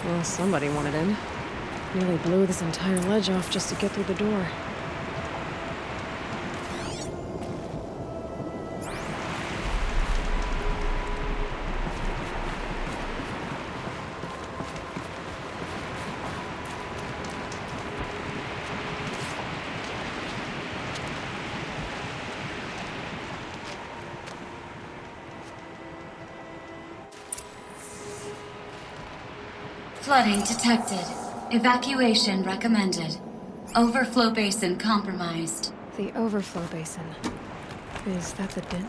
Well, somebody wanted in. Nearly blew this entire ledge off just to get through the door. Flooding detected. Evacuation recommended. Overflow basin compromised. The overflow basin. Is that the den?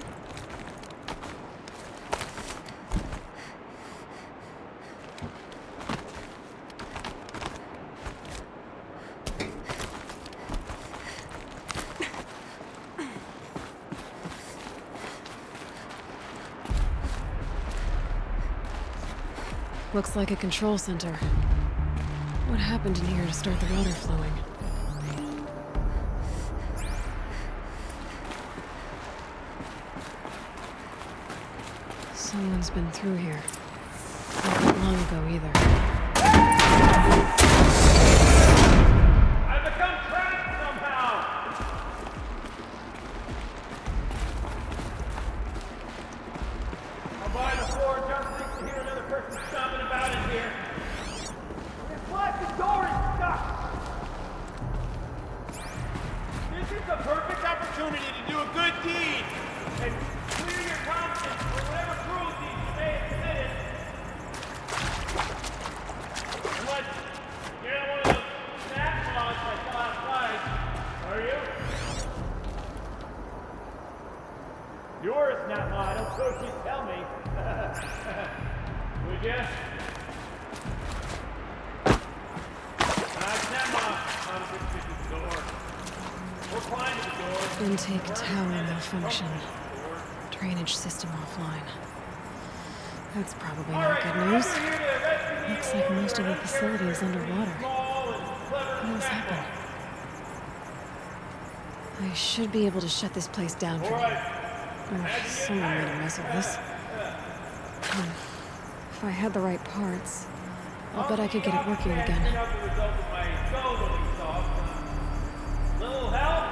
Looks like a control center. What happened in here to start the water flowing? Someone's been through here. Not that long ago either. I've become trapped somehow! I'll buy the floor just to hear another person stomping about in here. This blasted door is stuck! This is the perfect opportunity to do a good deed and clear your conscience for whatever cruelty you may have committed. Unless you're not one of those snap laws I saw outside, are you? You're a snap law, don't suppose you'd tell me. Would ya? Snap law on the door. We're climbing the door. Intake tower malfunction. Drainage system offline. That's probably not good news. Looks like most of the facility is underwater. What else happened? I should be able to shut this place down for now. Or someone made a mess of this. If I had the right parts, I'll bet I could get it working again. Little help?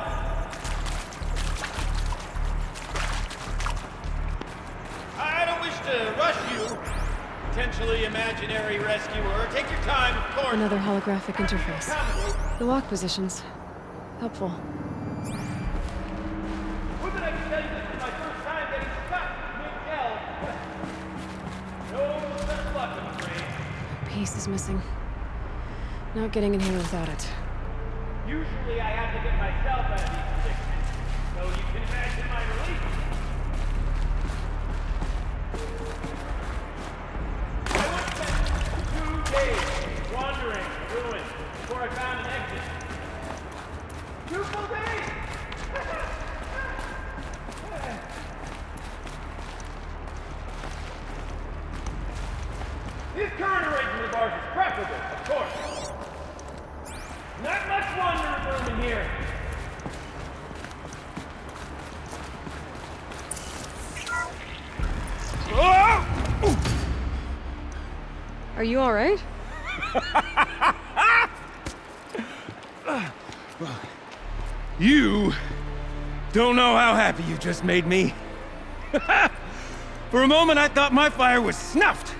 I don't wish to rush you, potentially imaginary rescuer. Take your time, of course. Another holographic interface. The walk positions. Helpful. Women, I can tell you this is my first time getting stuck mid-yell. No such luck, I'm afraid. A piece is missing. Not getting in here without it. Usually I have to get myself out of these predicaments, so you can imagine my relief. I once spent 2 days wandering the ruins before I found an exit. 2 full days! This current arrangement of ours is preferable, of course. Not much wandering room in here. Are you alright? You don't know how happy you just made me. For a moment, I thought my fire was snuffed.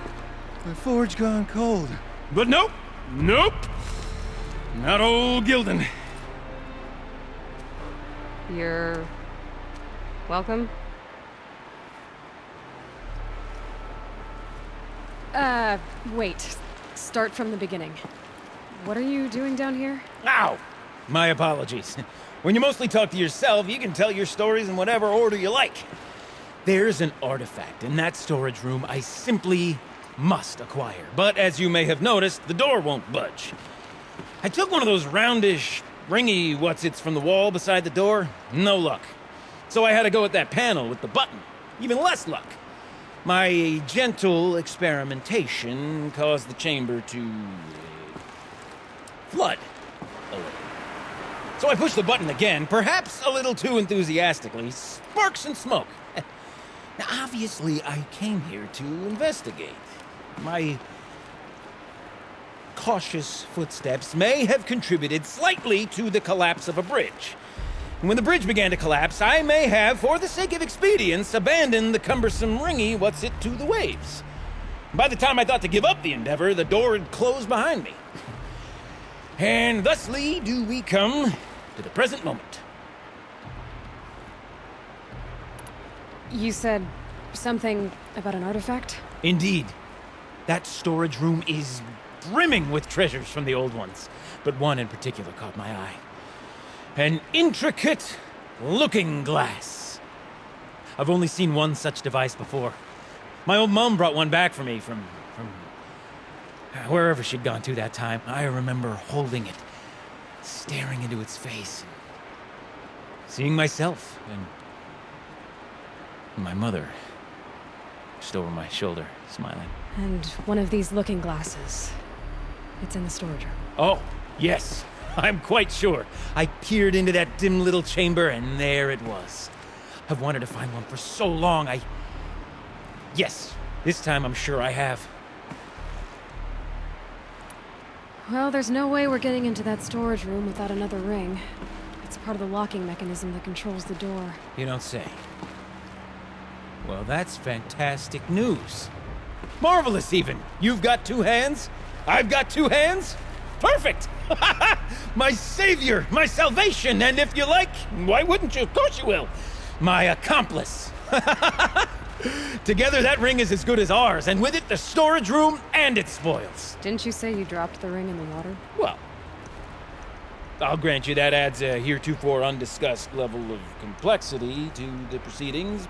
My forge gone cold. But nope, nope. Not old Gildan. You're... welcome? Wait. Start from the beginning. What are you doing down here? Ow! My apologies. When you mostly talk to yourself, you can tell your stories in whatever order you like. There's an artifact in that storage room I simply must acquire. But as you may have noticed, the door won't budge. I took one of those roundish, ringy what's-its from the wall beside the door. No luck. So I had to go with that panel with the button. Even less luck. My gentle experimentation caused the chamber to... flood a little. So I pushed the button again, perhaps a little too enthusiastically. Sparks and smoke. Now, obviously, I came here to investigate. My cautious footsteps may have contributed slightly to the collapse of a bridge. And when the bridge began to collapse, I may have, for the sake of expedience, abandoned the cumbersome ringy what's-it to the waves. By the time I thought to give up the endeavor, the door had closed behind me. And thusly do we come to the present moment. You said something about an artifact? Indeed. That storage room is brimming with treasures from the old ones, but one in particular caught my eye. An intricate looking glass. I've only seen one such device before. My old mom brought one back for me from wherever she'd gone to that time. I remember holding it, staring into its face, seeing myself and my mother just over my shoulder, smiling. And one of these looking glasses. It's in the storage room. Oh, yes. I'm quite sure. I peered into that dim little chamber, and there it was. I've wanted to find one for so long, Yes, this time I'm sure I have. Well, there's no way we're getting into that storage room without another ring. It's part of the locking mechanism that controls the door. You don't say. Well, that's fantastic news. Marvelous, even. You've got two hands. I've got two hands. Perfect! My savior, my salvation, and if you like, why wouldn't you? Of course you will. My accomplice. Together, that ring is as good as ours, and with it, the storage room and its spoils. Didn't you say you dropped the ring in the water? Well, I'll grant you that adds a heretofore undiscussed level of complexity to the proceedings.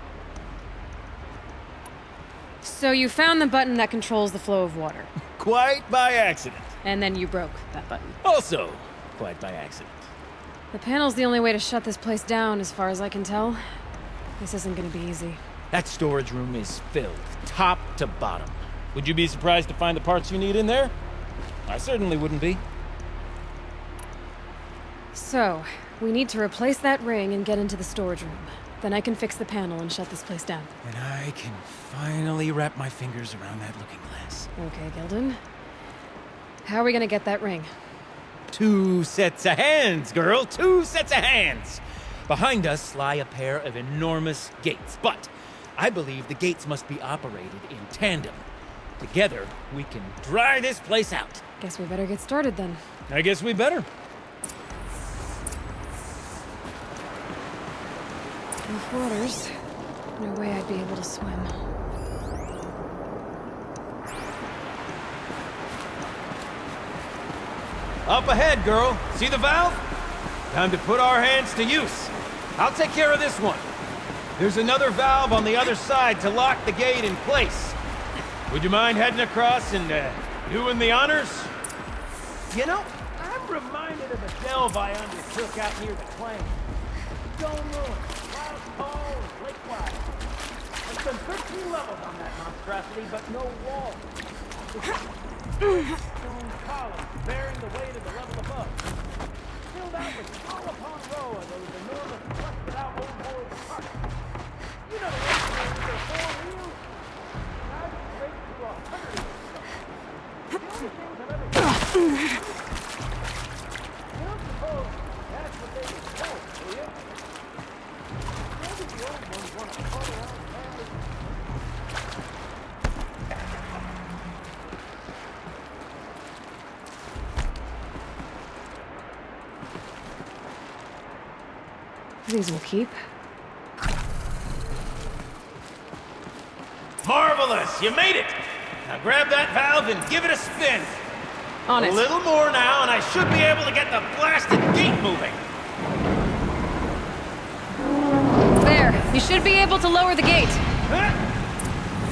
So you found the button that controls the flow of water. Quite by accident. And then you broke that button. Also, quite by accident. The panel's the only way to shut this place down, as far as I can tell. This isn't gonna be easy. That storage room is filled, top to bottom. Would you be surprised to find the parts you need in there? I certainly wouldn't be. So, we need to replace that ring and get into the storage room. Then I can fix the panel and shut this place down. And I can finally wrap my fingers around that looking glass. Okay, Gilden. How are we gonna get that ring? 2 sets of hands, girl. 2 sets of hands. Behind us lie a pair of enormous gates, but I believe the gates must be operated in tandem. Together, we can dry this place out. Guess we better get started then. I guess we better. Rough waters. No way I'd be able to swim. Up ahead, girl. See the valve? Time to put our hands to use. I'll take care of this one. There's another valve on the other side to lock the gate in place. Would you mind heading across and doing the honors? You know, I'm reminded of a delve I undertook out near the claim. Stone ruin, cloud tall, and lake wide. There's been 13 levels on that monstrosity, but no wall. Stone columns bearing the weight of the level above. Filled out with row upon row of those enormous busted out old board parts. You know the ones with their 4 wheels? I've straight to 100 of them. The only things I've ever seen. You don't suppose that's what they would tell, do you? Maybe the old ones want to pull around family. These will keep. Marvelous! You made it! Now grab that valve and give it a spin. On A it. little more now, and I should be able to get the blasted gate moving. There. You should be able to lower the gate. Huh?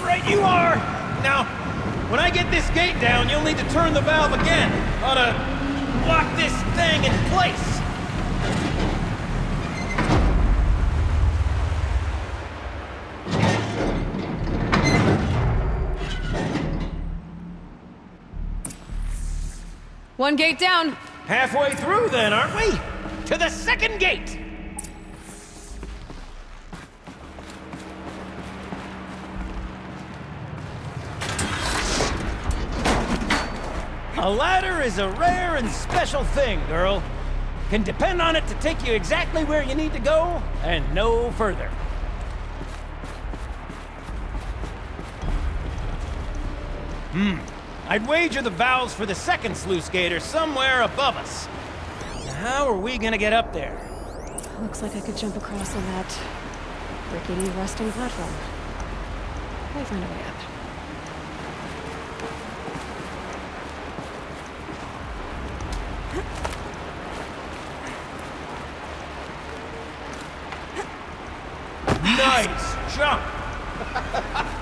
Right you are! Now, when I get this gate down, you'll need to turn the valve again. Ought to lock this thing in place. One gate down. Halfway through then, aren't we? To the second gate! A ladder is a rare and special thing, girl. Can depend on it to take you exactly where you need to go, and no further. I'd wager the valves for the second sluice gate are somewhere above us. How are we gonna get up there? Looks like I could jump across on that rickety rusting platform. I'll find a way up. Nice jump!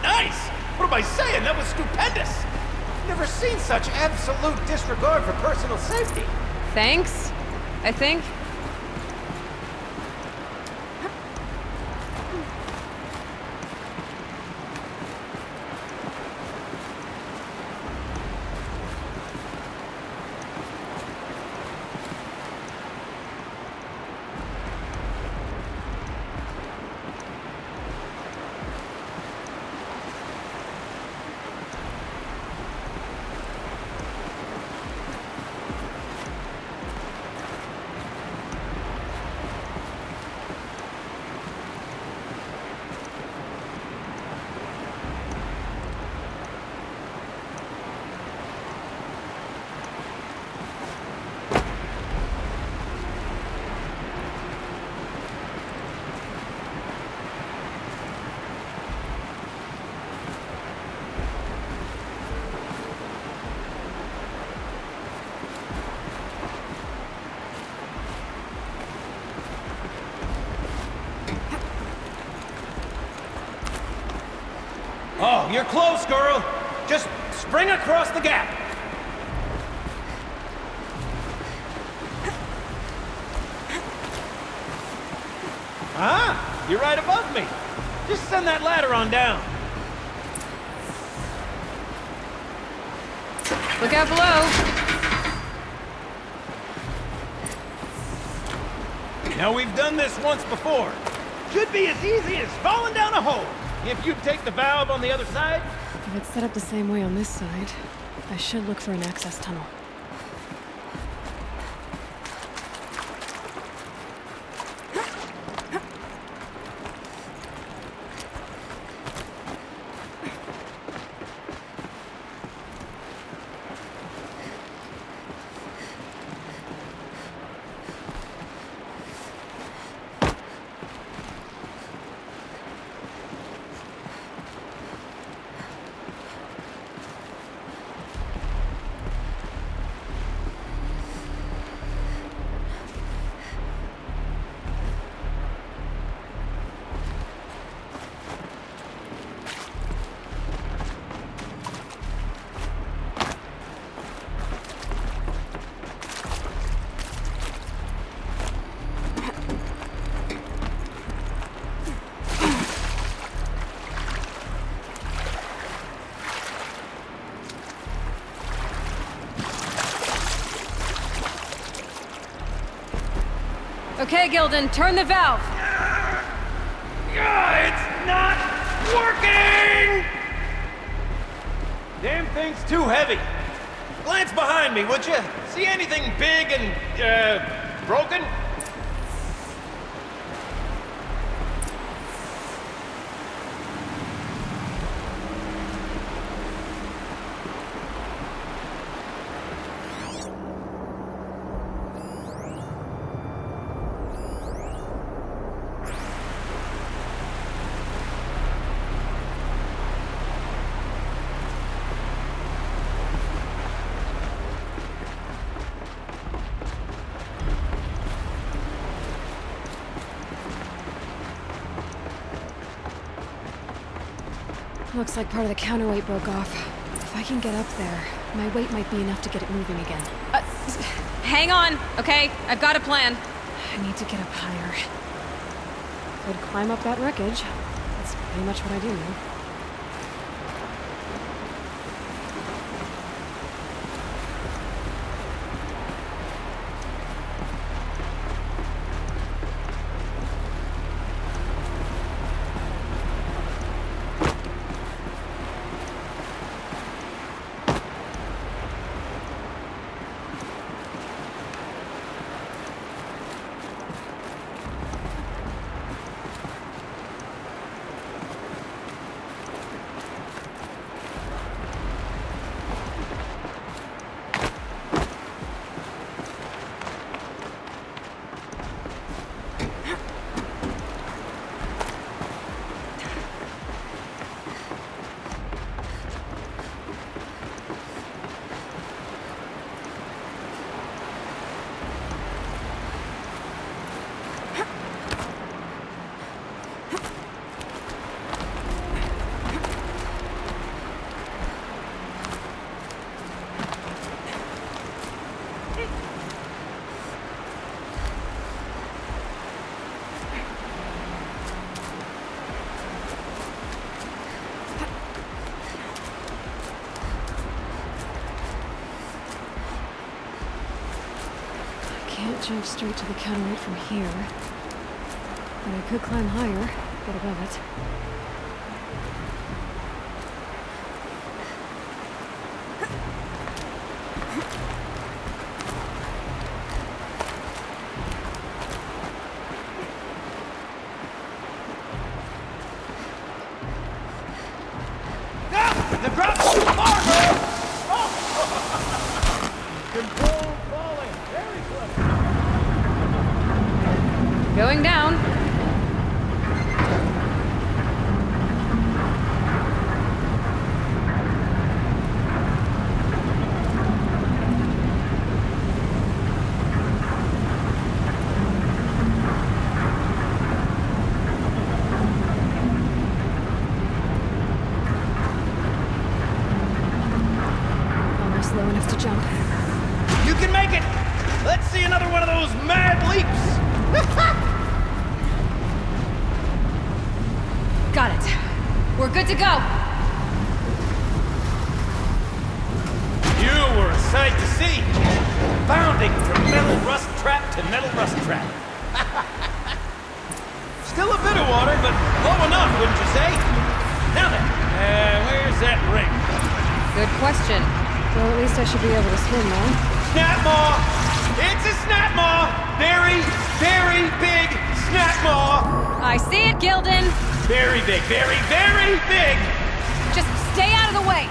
Nice! What am I saying? That was stupendous! Never seen such absolute disregard for personal safety. Thanks, I think. Oh, you're close, girl. Just spring across the gap. Ah, you're right above me. Just send that ladder on down. Look out below. Now, we've done this once before. Should be as easy as falling down a hole. If you take the valve on the other side. If it's set up the same way on this side, I should look for an access tunnel. Okay, Gildan, turn the valve. It's not working! Damn thing's too heavy. Glance behind me, would you? See anything big and, broken? Looks like part of the counterweight broke off. If I can get up there, my weight might be enough to get it moving again. Hang on, okay? I've got a plan. I need to get up higher. Could climb up that wreckage. That's pretty much what I do now. Can't jump straight to the cataract from here. But I could climb higher, get above it. The drop's too far, girl! Controlled falling. Very clever. Going down. Almost low enough to jump. You can make it! Let's see another one of those mad leaps! Got it. We're good to go. You were a sight to see. Bounding from metal rust trap to metal rust trap. Still a bit of water, but low enough, wouldn't you say? Now then, where's that ring? Good question. Well, at least I should be able to swim now. Snap maw! It's a snap maw! Very, very big snap maw! I see it, Gildan. Very big, very, very big! Just stay out of the way.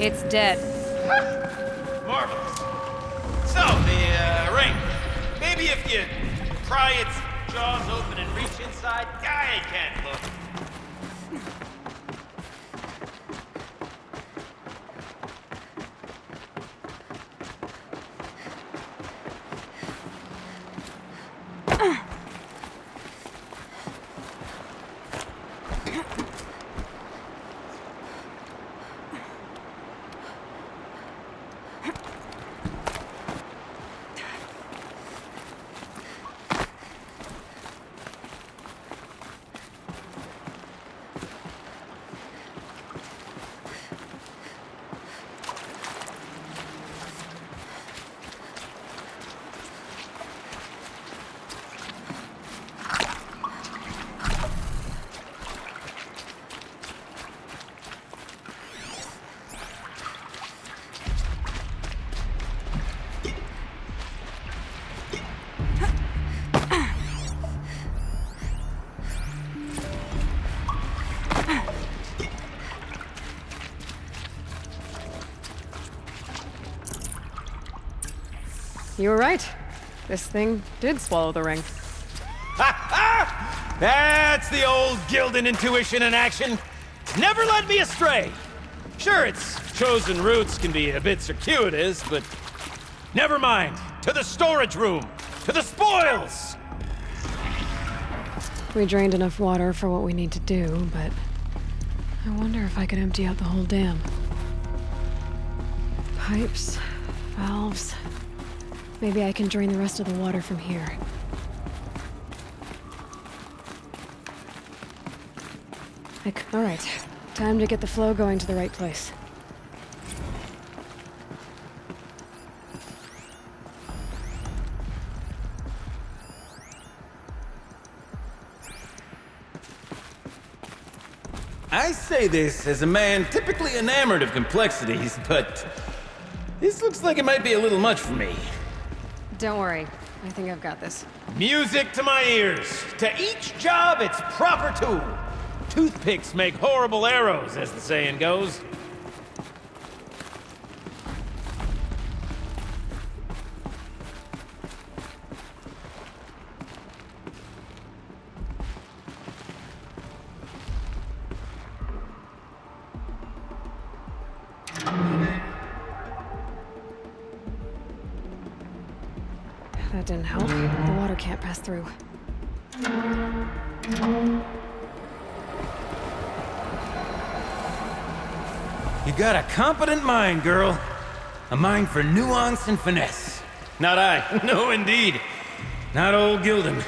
It's dead. Marvelous. So, the ring. Maybe if you pry its jaws open and reach inside, I can't look. You were right. This thing did swallow the ring. That's the old Gildan intuition in action. Never led me astray. Sure, its chosen routes can be a bit circuitous, but never mind. To the storage room. To the spoils! We drained enough water for what we need to do, but I wonder if I could empty out the whole dam. Pipes, valves. Maybe I can drain the rest of the water from here. All right, time to get the flow going to the right place. I say this as a man typically enamored of complexities, but this looks like it might be a little much for me. Don't worry, I think I've got this. Music to my ears. To each job, its proper tool. Toothpicks make horrible arrows, as the saying goes. That didn't help. The water can't pass through. You got a competent mind, girl. A mind for nuance and finesse. Not I. No, indeed. Not old Gildan.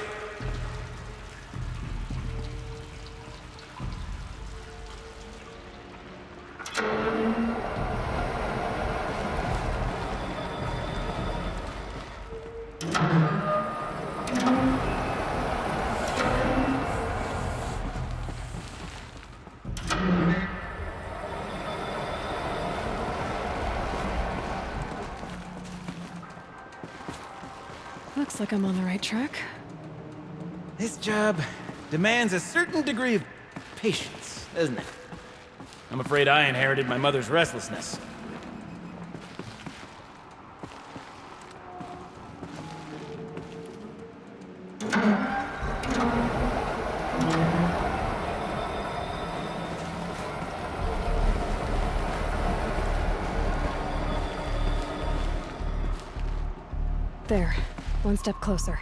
Looks like I'm on the right track. This job demands a certain degree of patience, doesn't it? I'm afraid I inherited my mother's restlessness. There. One step closer.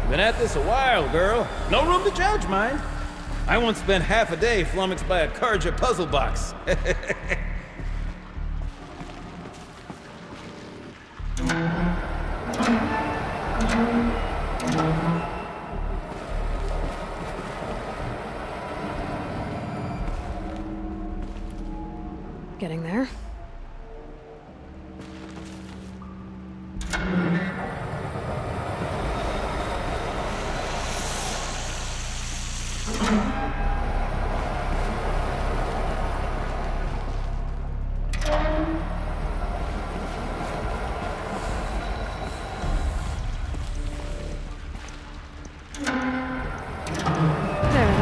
Been at this a while, girl. No room to judge, mind. I once spent half a day flummoxed by a Karja puzzle box. Getting there.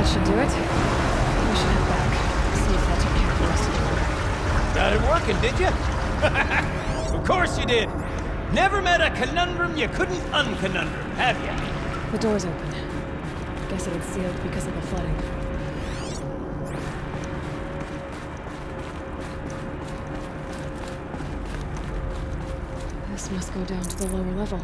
should do it. We should head back. See if that took care of the rest of the order. Got it working, did you? Of course you did. Never met a conundrum you couldn't unconundrum, have you? The door's open. Guess it had sealed because of the flooding. This must go down to the lower level.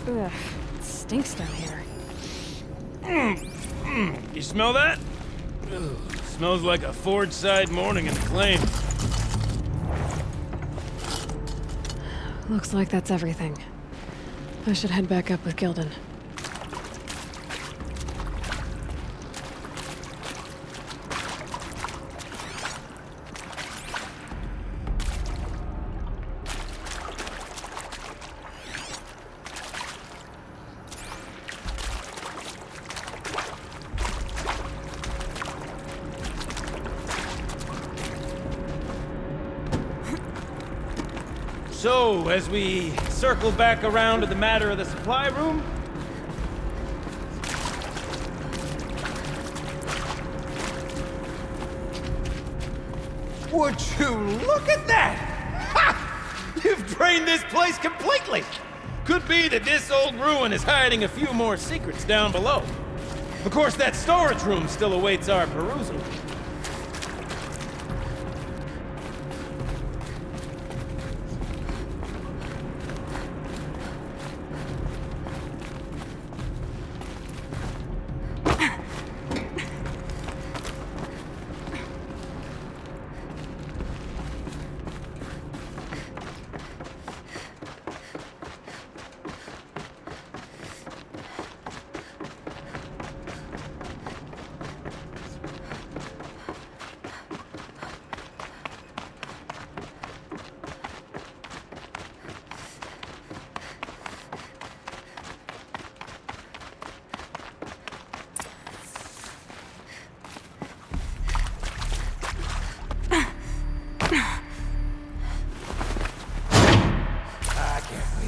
Ugh, it stinks down here. You smell that? Ugh, smells like a forge side morning in the claim. Looks like that's everything. I should head back up with Gildan. So, as we circle back around to the matter of the supply room, would you look at that? Ha! You've drained this place completely. Could be that this old ruin is hiding a few more secrets down below. Of course, that storage room still awaits our perusal.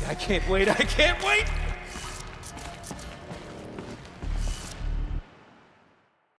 I can't wait, I can't wait!